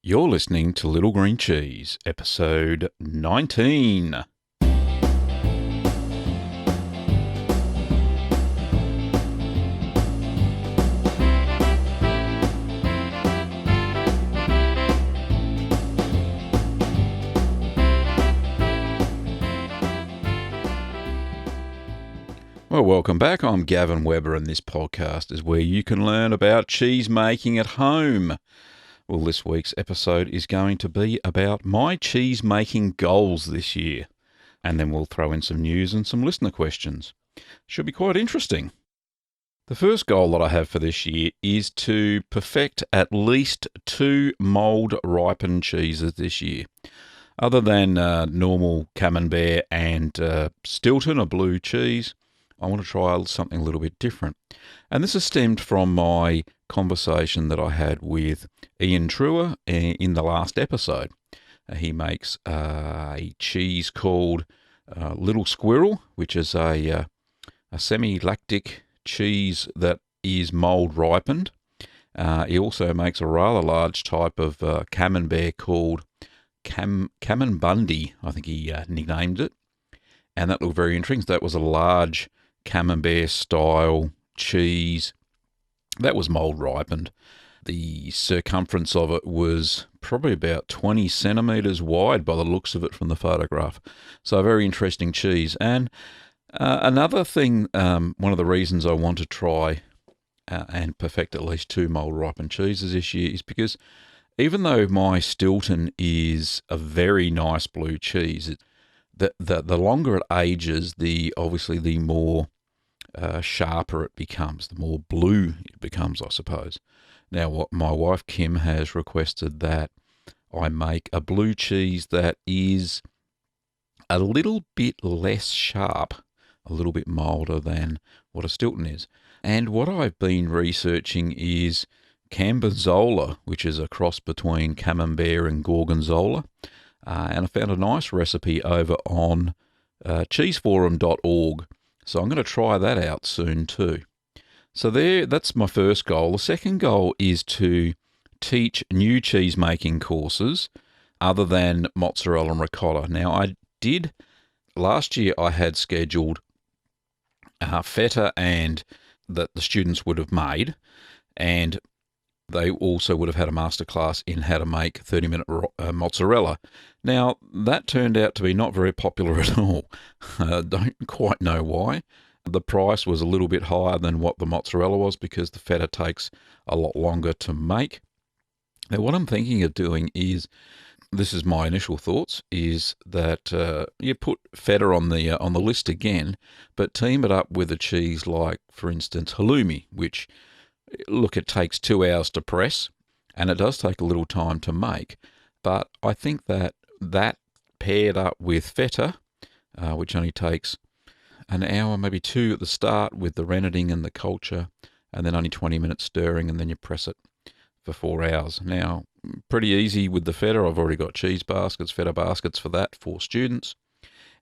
You're listening to Little Green Cheese, episode 19. Well, welcome back. I'm Gavin Weber, and this podcast is where you can learn about cheese making at home. Well, this week's episode is going to be about my cheese making goals this year. And then we'll throw in some news and some listener questions. Should be quite interesting. The first goal that I have for this year is to perfect at least 2 mould ripened cheeses this year. Other than normal Camembert and Stilton, a blue cheese, I want to try something a little bit different. And this has stemmed from my conversation that I had with Ian Truer in the last episode. He makes a cheese called Little Squirrel, which is a semi-lactic cheese that is mould ripened. He also makes a rather large type of Camembert called Camembundy, I think he nicknamed it. And that looked very interesting. That was a large Camembert style cheese that was mould ripened. The circumference of it was probably about 20 centimetres wide by the looks of it from the photograph. So a very interesting cheese. And another thing, one of the reasons I want to try and perfect at least 2 mould ripened cheeses this year is because even though my Stilton is a very nice blue cheese, the longer it ages, obviously the more sharper it becomes, the more blue it becomes, I suppose. Now, what my wife Kim has requested that I make a blue cheese that is a little bit less sharp, a little bit milder than what a Stilton is. And what I've been researching is Cambozola, which is a cross between Camembert and Gorgonzola. And I found a nice recipe over on cheeseforum.org. So I'm going to try that out soon too. So that's my first goal. The second goal is to teach new cheese making courses other than mozzarella and ricotta. Now, last year I had scheduled feta and that the students would have made, and they also would have had a masterclass in how to make 30-minute mozzarella. Now, that turned out to be not very popular at all. Don't quite know why. The price was a little bit higher than what the mozzarella was because the feta takes a lot longer to make. Now, what I'm thinking of doing is, this is my initial thoughts, is that you put feta on the list again, but team it up with a cheese like, for instance, halloumi, which, look, it takes 2 hours to press, and it does take a little time to make. But I think that paired up with feta, which only takes an hour, maybe 2 at the start with the renneting and the culture, and then only 20 minutes stirring, and then you press it for 4 hours. Now, pretty easy with the feta. I've already got feta baskets for that for students.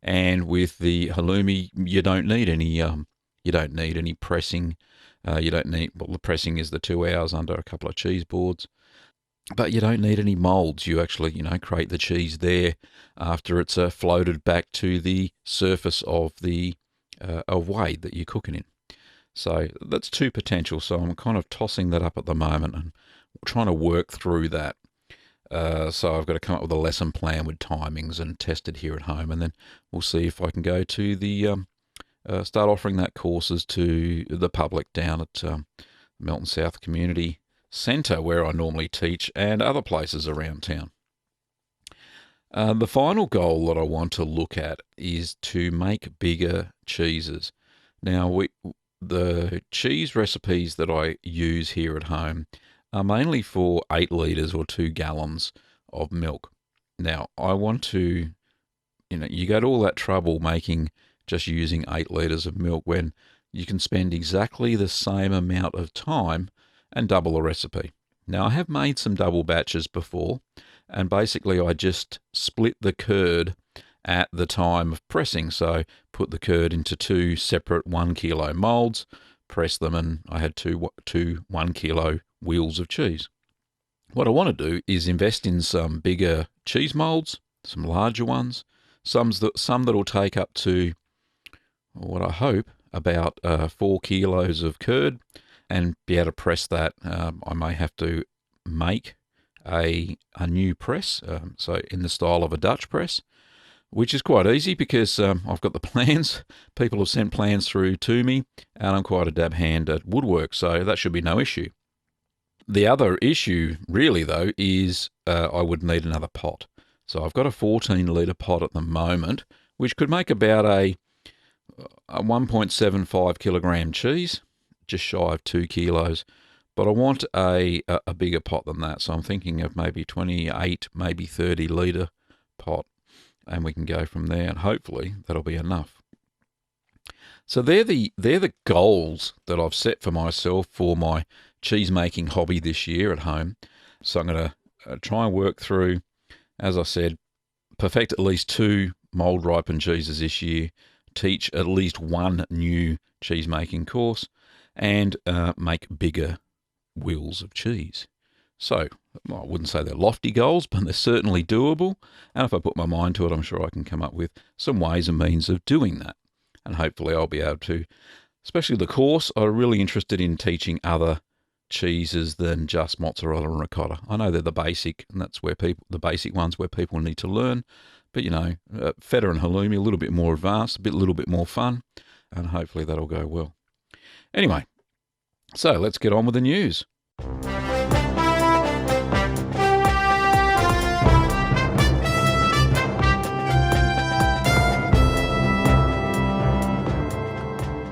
And with the halloumi, you don't need any pressing. The pressing is the 2 hours under a couple of cheese boards. But you don't need any moulds. You actually, create the cheese there after it's floated back to the surface of the whey that you're cooking in. So that's 2 potential. So I'm kind of tossing that up at the moment and trying to work through that. So I've got to come up with a lesson plan with timings and test it here at home. And then we'll see if I can go to the start offering that courses to the public down at Melton South Community Centre, where I normally teach, and other places around town. The final goal that I want to look at is to make bigger cheeses. Now, the cheese recipes that I use here at home are mainly for 8 litres or 2 gallons of milk. Now, I want to, you go to all that trouble just using 8 litres of milk when you can spend exactly the same amount of time and double the recipe. Now, I have made some double batches before, and basically I just split the curd at the time of pressing. So put the curd into 2 separate 1 kilo moulds, press them, and I had two 1 kilo wheels of cheese. What I want to do is invest in some bigger cheese molds, some larger ones, some that'll take up to what I hope about 4 kilos of curd, and be able to press that. I may have to make a new press, so in the style of a Dutch press, which is quite easy because I've got the plans. People have sent plans through to me, and I'm quite a dab hand at woodwork, so that should be no issue. The other issue, really, though, is I would need another pot. So I've got a 14-litre pot at the moment, which could make about a 1.75 kilogram cheese, just shy of 2 kilos. But I want a bigger pot than that, so I'm thinking of maybe 28, maybe 30-litre pot, and we can go from there, and hopefully that'll be enough. So they're the goals that I've set for myself for my cheese making hobby this year at home. So I'm going to try and work through, as I said, perfect at least 2 mold ripened cheeses this year, teach at least 1 new cheese making course, and make bigger wheels of cheese. So I wouldn't say they're lofty goals, but they're certainly doable. And if I put my mind to it, I'm sure I can come up with some ways and means of doing that. And hopefully I'll be able to, especially the course, I'm really interested in teaching other cheeses than just mozzarella and ricotta. I know they're the basic, and that's where the basic ones where people need to learn. But feta and halloumi, a little bit more advanced, a little bit more fun, and hopefully that'll go well. Anyway, so let's get on with the news.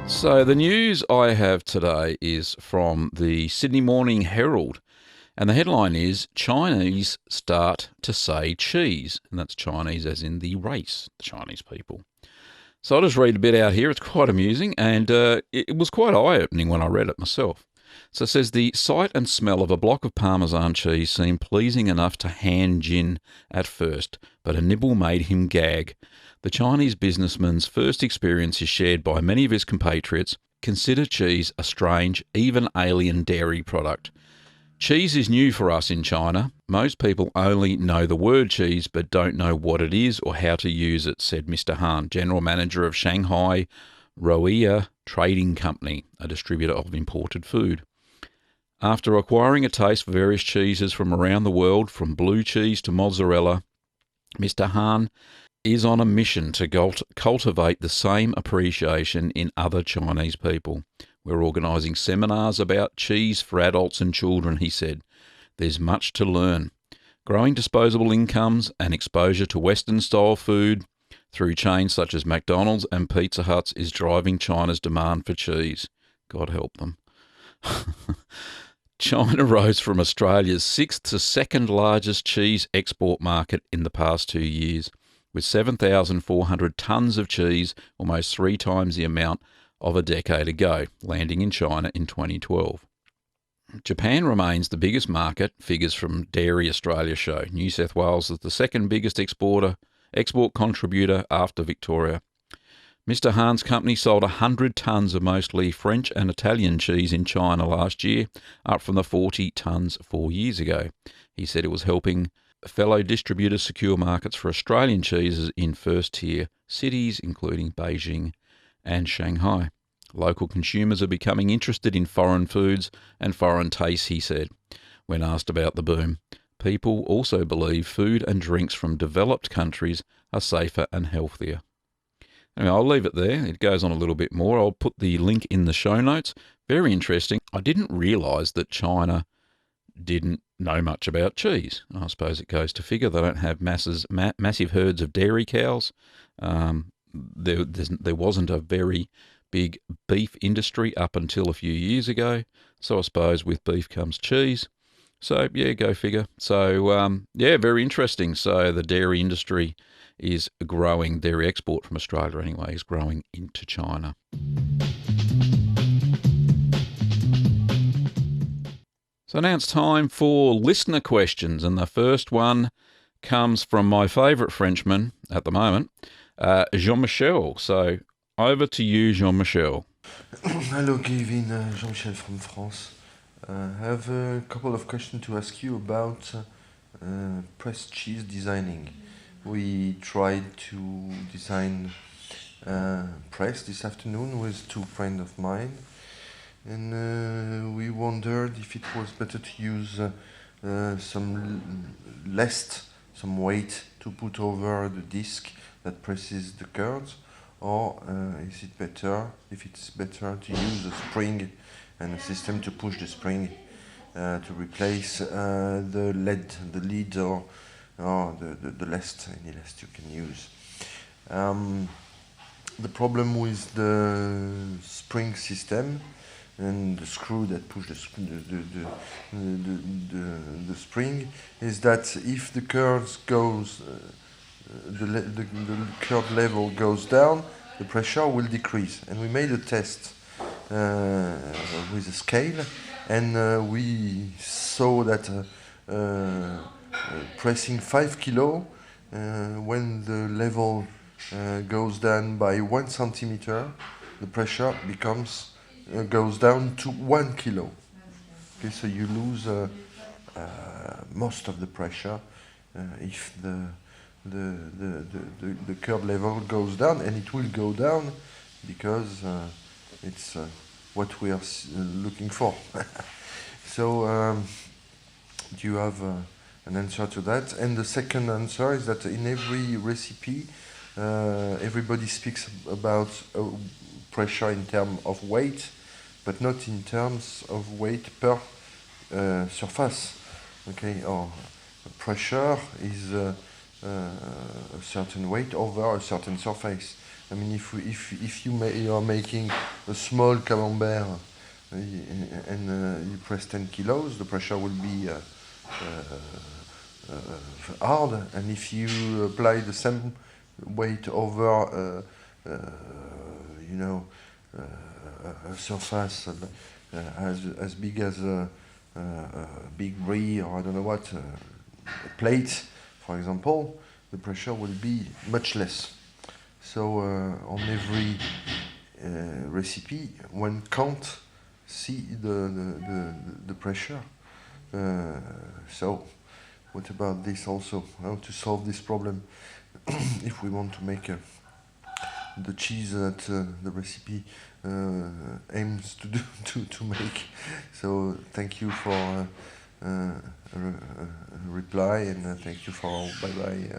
So the news I have today is from the Sydney Morning Herald, and the headline is Chinese start to say cheese, and that's Chinese as in the race, the Chinese people. So I'll just read a bit out here. It's quite amusing, and it was quite eye-opening when I read it myself. So it says, the sight and smell of a block of Parmesan cheese seemed pleasing enough to Han Jin at first, but a nibble made him gag. The Chinese businessman's first experience is shared by many of his compatriots. Consider cheese a strange, even alien dairy product. Cheese is new for us in China. Most people only know the word cheese but don't know what it is or how to use it, said Mr. Han, General Manager of Shanghai Roia Trading Company, a distributor of imported food. After acquiring a taste for various cheeses from around the world, from blue cheese to mozzarella, Mr. Han is on a mission to cultivate the same appreciation in other Chinese people. We're organising seminars about cheese for adults and children, he said. There's much to learn. Growing disposable incomes and exposure to Western-style food through chains such as McDonald's and Pizza Huts is driving China's demand for cheese. God help them. China rose from Australia's 6th to 2nd largest cheese export market in the past 2 years, with 7,400 tonnes of cheese, almost 3 times the amount of a decade ago, landing in China in 2012. Japan remains the biggest market, figures from Dairy Australia show. New South Wales is the second biggest export contributor after Victoria. Mr. Han's company sold 100 tonnes of mostly French and Italian cheese in China last year, up from the 40 tonnes 4 years ago. He said it was helping fellow distributors secure markets for Australian cheeses in first-tier cities, including Beijing and Shanghai. Local consumers are becoming interested in foreign foods and foreign tastes, he said, when asked about the boom. People also believe food and drinks from developed countries are safer and healthier. Anyway, I'll leave it there. It goes on a little bit more. I'll put the link in the show notes. Very interesting. I didn't realise that China didn't know much about cheese. I suppose it goes to figure they don't have massive herds of dairy cows. There wasn't a very big beef industry up until a few years ago. So I suppose with beef comes cheese. So, yeah, go figure. So, very interesting. So the dairy industry is growing. Dairy export from Australia, anyway, is growing into China. So now it's time for listener questions. And the first one comes from my favourite Frenchman at the moment, Jean-Michel. So over to you, Jean-Michel. Hello, Gavin, Jean-Michel from France. I have a couple of questions to ask you about pressed cheese designing. We tried to design press this afternoon with two friends of mine, and we wondered if it was better to use some weight to put over the disc that presses the curds, or is it better if it's better to use a spring and a system to push the spring to replace the lead, or the lest, any lest you can use. Um, the problem with the spring system and the screw that push the spring is that if the curve goes, the curve level goes down, the pressure will decrease. And we made a test with a scale, and we saw that pressing 5 kilo, when the level goes down by 1 centimeter, the pressure goes down to 1 kilo. Okay, so you lose most of the pressure if the curve level goes down, and it will go down because it's what we are looking for. So do you have an answer to that? And the second answer is that in every recipe, everybody speaks about pressure in terms of weight, but not in terms of weight per surface. Okay, or pressure is a certain weight over a certain surface. I mean, if you are making a small camembert and you press 10 kilos, the pressure will be hard, and if you apply the same weight over a surface as big as a big brie, or I don't know what, a plate, for example, the pressure will be much less. So on every recipe, one can't see the pressure. So what about this also? How to solve this problem if we want to make the cheese that the recipe aims to do to make? So thank you for a reply, and thank you for bye,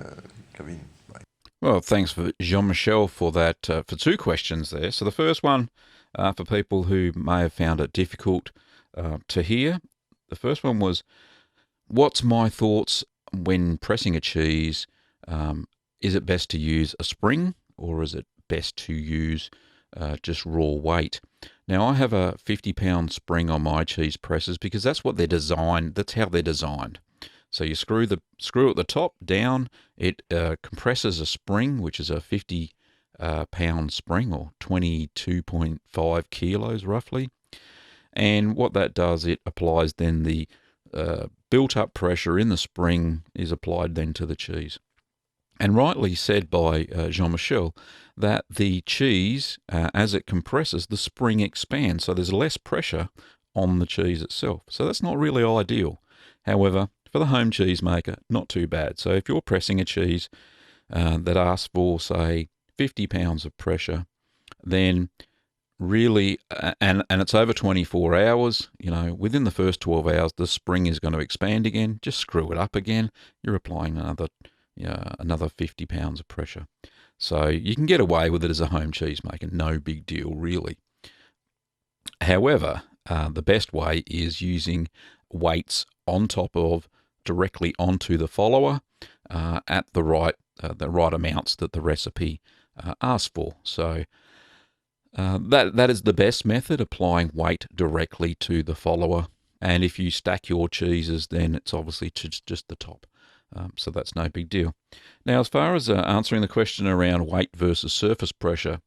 Gavin. Bye. Well, thanks for Jean-Michel for that, for two questions there. So the first one, for people who may have found it difficult to hear, the first one was, what's my thoughts when pressing a cheese? Is it best to use a spring, or is it best to use just raw weight? Now, I have a 50-pound spring on my cheese presses because that's what they're designed. That's how they're designed. So you screw at the top down. It compresses a spring, which is a 50-pound spring, or 22.5 kilos roughly. And what that does, it applies then the built-up pressure in the spring is applied then to the cheese. And rightly said by Jean-Michel that the cheese, as it compresses, the spring expands, so there's less pressure on the cheese itself. So that's not really ideal. However, for the home cheese maker, not too bad. So if you're pressing a cheese that asks for, say, 50 pounds of pressure, then really, and it's over 24 hours, within the first 12 hours, the spring is going to expand again. Just screw it up again. You're applying another 50 pounds of pressure. So you can get away with it as a home cheese maker. No big deal, really. However, the best way is using weights on top of, directly onto the follower at the right amounts that the recipe asks for. So that is the best method, applying weight directly to the follower. And if you stack your cheeses, then it's obviously just the top. So that's no big deal. Now, as far as answering the question around weight versus surface pressure,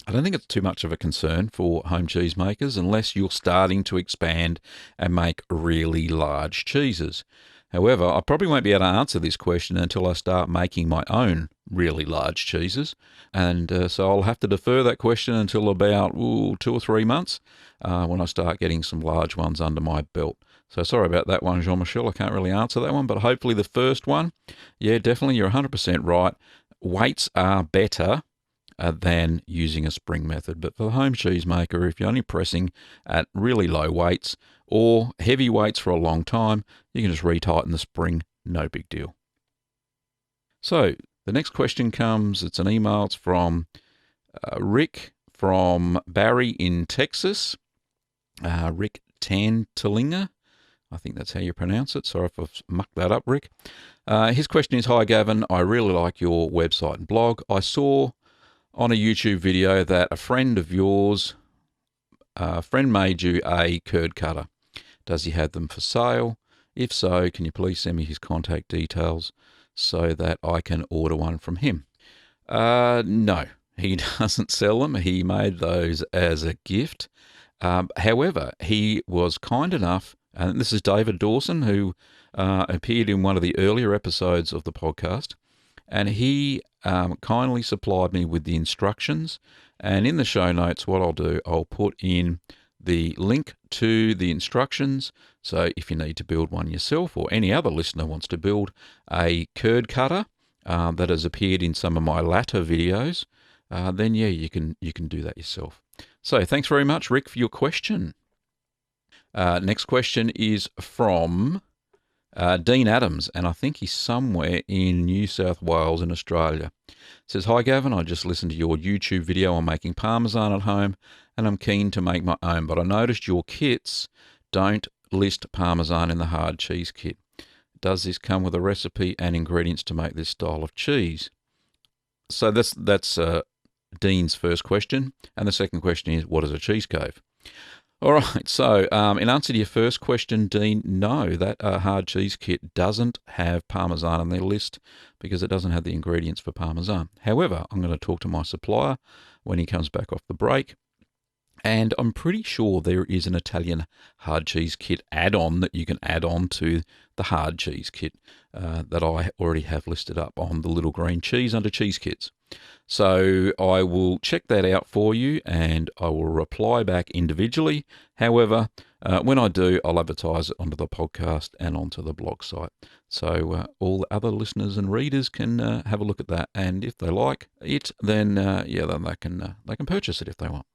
I don't think it's too much of a concern for home cheese makers unless you're starting to expand and make really large cheeses. However, I probably won't be able to answer this question until I start making my own really large cheeses. And so I'll have to defer that question until about 2 or 3 months when I start getting some large ones under my belt. So sorry about that one, Jean-Michel. I can't really answer that one, but hopefully the first one, yeah, definitely, you're 100% right. Weights are better than using a spring method. But for the home cheese maker, if you're only pressing at really low weights or heavy weights for a long time, you can just retighten the spring, no big deal. So the next question comes, it's an email, it's from Rick from Barry in Texas. Rick Tantalinger, I think that's how you pronounce it. Sorry if I've mucked that up, Rick. His question is, hi Gavin, I really like your website and blog. I saw on a YouTube video that a friend of yours, made you a curd cutter. Does he have them for sale? If so, can you please send me his contact details so that I can order one from him? No, he doesn't sell them. He made those as a gift. However, he was kind enough, and this is David Dawson, who appeared in one of the earlier episodes of the podcast, and he kindly supplied me with the instructions. And in the show notes, what I'll do, I'll put in the link to the instructions. So if you need to build one yourself, or any other listener wants to build a curd cutter that has appeared in some of my latter videos, then yeah, you can do that yourself. So thanks very much, Rick, for your question. Next question is from Dean Adams, and I think he's somewhere in New South Wales in Australia. It says, hi Gavin, I just listened to your YouTube video on making Parmesan at home, and I'm keen to make my own, but I noticed your kits don't list Parmesan in the hard cheese kit. Does this come with a recipe and ingredients to make this style of cheese? So that's Dean's first question, and the second question is, what is a cheese cave? All right, so in answer to your first question, Dean, no, that hard cheese kit doesn't have Parmesan on their list because it doesn't have the ingredients for Parmesan. However, I'm going to talk to my supplier when he comes back off the break, and I'm pretty sure there is an Italian hard cheese kit add-on that you can add on to the hard cheese kit that I already have listed up on the little green cheese under cheese kits. So I will check that out for you and I will reply back individually. However, when I do, I'll advertise it onto the podcast and onto the blog site. So all the other listeners and readers can have a look at that. And if they like it, then then they can purchase it if they want.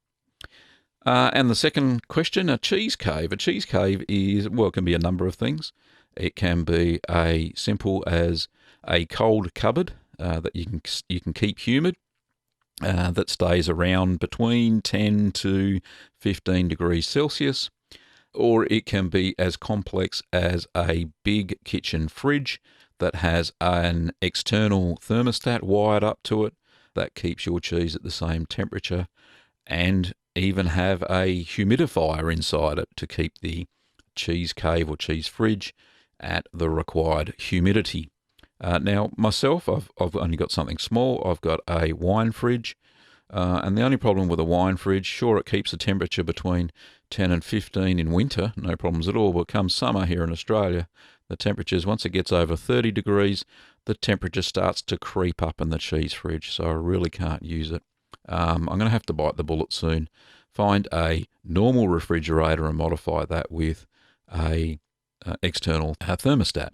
And the second question, a cheese cave. A cheese cave is, well, it can be a number of things. It can be a simple as a cold cupboard that you can keep humid, that stays around between 10 to 15 degrees Celsius, or it can be as complex as a big kitchen fridge that has an external thermostat wired up to it that keeps your cheese at the same temperature, and even have a humidifier inside it to keep the cheese cave or cheese fridge at the required humidity. Now, myself, I've only got something small. I've got a wine fridge, and the only problem with a wine fridge, sure, it keeps the temperature between 10 and 15 in winter, no problems at all, but come summer here in Australia, the temperatures, once it gets over 30 degrees, the temperature starts to creep up in the cheese fridge, so I really can't use it. I'm going to have to bite the bullet soon, find a normal refrigerator and modify that with a external thermostat.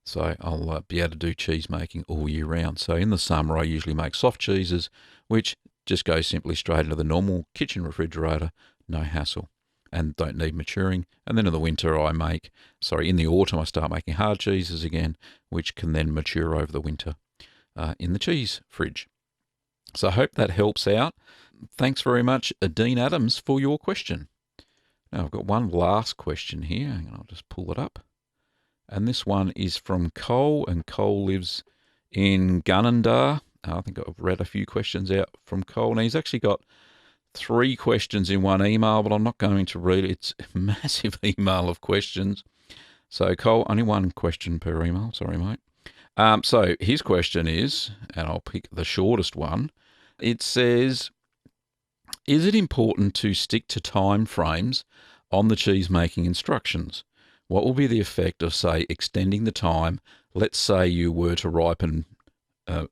So I'll be able to do cheese making all year round. So in the summer, I usually make soft cheeses, which just go simply straight into the normal kitchen refrigerator, no hassle, and don't need maturing. And then in the winter, in the autumn, I start making hard cheeses again, which can then mature over the winter in the cheese fridge. So I hope that helps out. Thanks very much, Dean Adams, for your question. Now I've got one last question here, and I'll just pull it up. And this one is from Cole, and Cole lives in Gunnedah. I think I've read a few questions out from Cole. Now he's actually got 3 questions in one email, but I'm not going to read it. It's a massive email of questions. So Cole, only one question per email. Sorry, mate. So his question is, and I'll pick the shortest one. It says, is it important to stick to time frames on the cheese making instructions? what will be the effect of, say, extending the time? Let's say you were to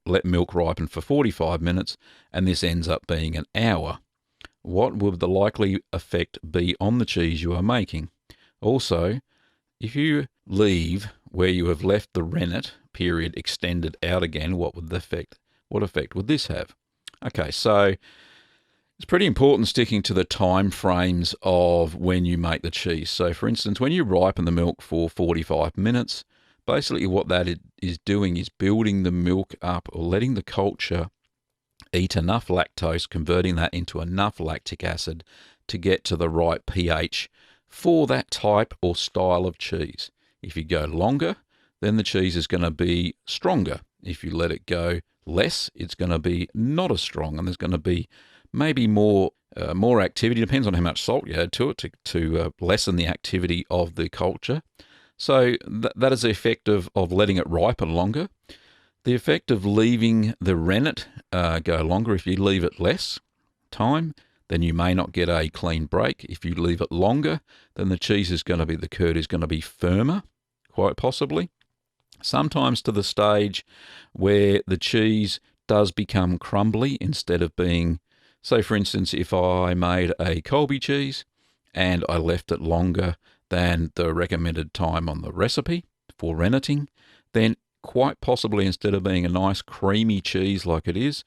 let milk ripen for 45 minutes, and this ends up being an hour. What would the likely effect be on the cheese you are making? Also, if you leave where you have left the rennet period extended out again, what effect would this have? Okay, so it's pretty important sticking to the time frames of when you make the cheese. So, for instance, when you ripen the milk for 45 minutes, basically what that is doing is building the milk up, or letting the culture eat enough lactose, converting that into enough lactic acid to get to the right pH for that type or style of cheese. If you go longer, then the cheese is going to be stronger. If you let it go less, it's going to be not as strong, and there's going to be maybe more activity. Depends on how much salt you add to it to lessen the activity of the culture. So that is the effect of letting it ripen longer. The effect of leaving the rennet go longer. If you leave it less time, then you may not get a clean break. If you leave it longer, then the curd is going to be firmer, quite possibly. Sometimes to the stage where the cheese does become crumbly instead of being, say for instance, if I made a Colby cheese and I left it longer than the recommended time on the recipe for renneting, then quite possibly, instead of being a nice creamy cheese like it is,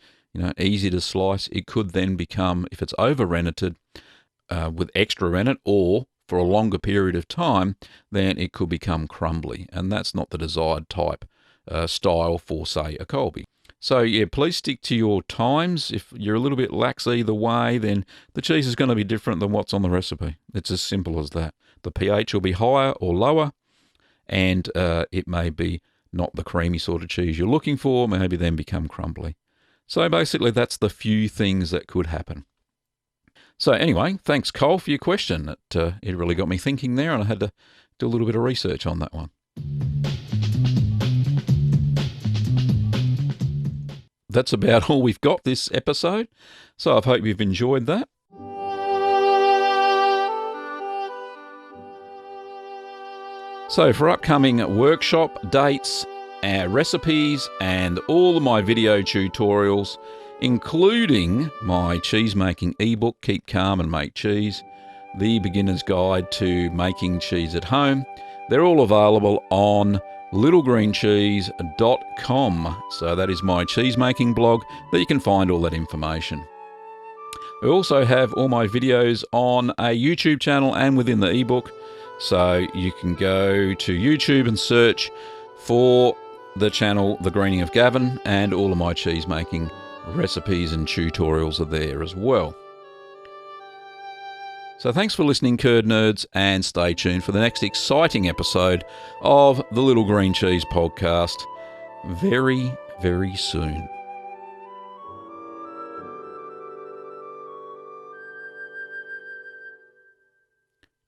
easy to slice, it could then become, if it's over renneted with extra rennet or for a longer period of time, then it could become crumbly, and that's not the desired type style for, say, a Colby. So yeah, please stick to your times. If you're a little bit lax either way, then the cheese is going to be different than what's on the recipe. It's as simple as that. The pH will be higher or lower, and it may be not the creamy sort of cheese you're looking for, maybe then become crumbly. So basically that's the few things that could happen. So anyway, thanks, Cole, for your question. It really got me thinking there, and I had to do a little bit of research on that one. That's about all we've got this episode, so I hope you've enjoyed that. So for upcoming workshop dates, recipes, and all of my video tutorials, including my cheese making ebook, Keep Calm and Make Cheese, the beginner's guide to making cheese at home, they're all available on littlegreencheese.com. So that is my cheese making blog that you can find all that information. I also have all my videos on a YouTube channel and within the ebook. So you can go to YouTube and search for the channel The Greening of Gavin, and all of my cheese making recipes and tutorials are there as well. So thanks for listening, curd nerds, and stay tuned for the next exciting episode of the Little Green Cheese podcast very, very soon.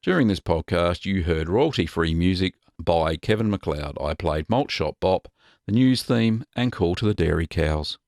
During this podcast, you heard royalty-free music by Kevin MacLeod. I played Malt Shop Bop, the news theme, and Call to the Dairy Cows.